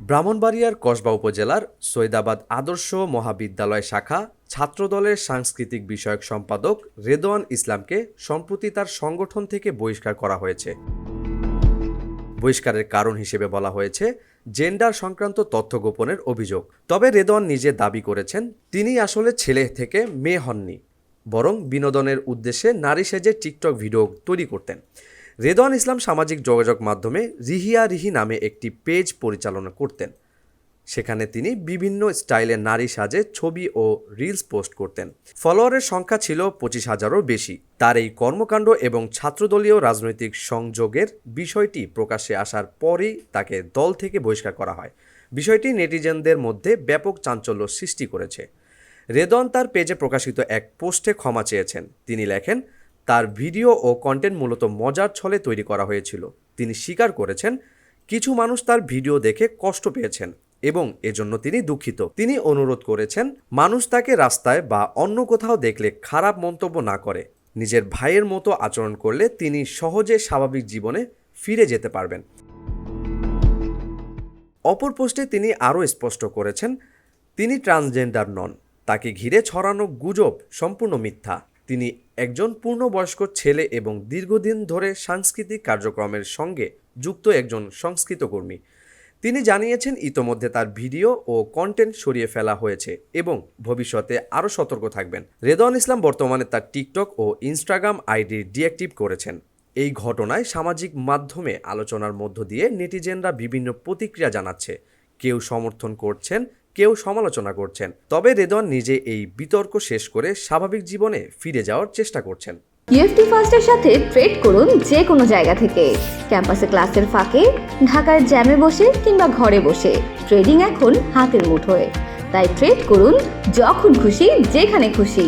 ব্রাহ্মণবাড়িয়ার কসবা উপজেলার সৈয়দাবাদ আদর্শ মহাবিদ্যালয় শাখা ছাত্রদলের সাংস্কৃতিক বিষয়ক সম্পাদক রেদওয়ান ইসলামকে সম্প্রতি তার সংগঠন থেকে বহিষ্কার করা হয়েছে। বহিষ্কারের কারণ হিসেবে বলা হয়েছে জেন্ডার সংক্রান্ত তথ্য গোপনের অভিযোগ। তবে রেদওয়ান নিজে দাবি করেছেন তিনি আসলে ছেলে থেকে মেয়ে হননি, বরং বিনোদনের উদ্দেশ্যে নারী সেজে টিকটক ভিডিও তৈরি করতেন। রেদওয়ান ইসলাম সামাজিক যোগাযোগ মাধ্যমে রিহিয়া রিহি নামে একটি পেজ পরিচালনা করতেন। সেখানে তিনি বিভিন্ন স্টাইলে নারী সাজে ছবি ও রিলস পোস্ট করতেন। ফলোয়ারের সংখ্যা ছিল 25,000-এরও বেশি। তার এই কর্মকাণ্ড এবং ছাত্রদলীয় রাজনৈতিক সংযোগের বিষয়টি প্রকাশ্যে আসার পরই তাকে দল থেকে বহিষ্কার করা হয়। বিষয়টি নেটিজেনদের মধ্যে ব্যাপক চাঞ্চল্য সৃষ্টি করেছে। রেদওয়ান তার পেজে প্রকাশিত এক পোস্টে ক্ষমা চেয়েছেন। তিনি লেখেন, তার ভিডিও ও কন্টেন্ট মূলত মজার ছলে তৈরি করা হয়েছিল। তিনি স্বীকার করেছেন কিছু মানুষ তার ভিডিও দেখে কষ্ট পেয়েছেন এবং এজন্য তিনি দুঃখিত। তিনি অনুরোধ করেছেন মানুষ তাকে রাস্তায় বা অন্য কোথাও দেখলে খারাপ মন্তব্য না করে। নিজের ভাইয়ের মতো আচরণ করলে তিনি সহজে স্বাভাবিক জীবনে ফিরে যেতে পারবেন। অপর পোস্টে তিনি আরও স্পষ্ট করেছেন তিনি ট্রান্সজেন্ডার নন। তাকে ঘিরে ছড়ানো গুজব সম্পূর্ণ মিথ্যা। তিনি একজন পূর্ণবয়স্ক ছেলে এবং দীর্ঘদিন ধরে সাংস্কৃতিক কার্যক্রমের সঙ্গে যুক্ত একজন সংস্কৃত কর্মী। তিনি জানিয়েছেন ইতোমধ্যে তার ভিডিও ও কন্টেন্ট সরিয়ে ফেলা হয়েছে এবং ভবিষ্যতে আরও সতর্ক থাকবেন। রেদওয়ান ইসলাম বর্তমানে তার টিকটক ও ইনস্টাগ্রাম আইডি ডিঅ্যাক্টিভ করেছেন। এই ঘটনায় সামাজিক মাধ্যমে আলোচনার মধ্য দিয়ে নেটিজেনরা বিভিন্ন প্রতিক্রিয়া জানাচ্ছে। কেউ সমর্থন করছেন, কেউ সমালোচনা করছেন। তবে রেদওয়ান নিজে এই বিতর্ক শেষ করে স্বাভাবিক জীবনে ফিরে যাওয়ার চেষ্টা করছেন। ইউএফটি ফার্স্টের সাথে ট্রেড করুন যে কোনো জায়গা থেকে। ক্যাম্পাসে ক্লাসের ফাঁকে, ঢাকার জ্যামে বসে কিংবা ঘরে বসে ট্রেডিং এখন হাতের মুঠোয়। তাই ট্রেড করুন যখন খুশি, যেখানে খুশি।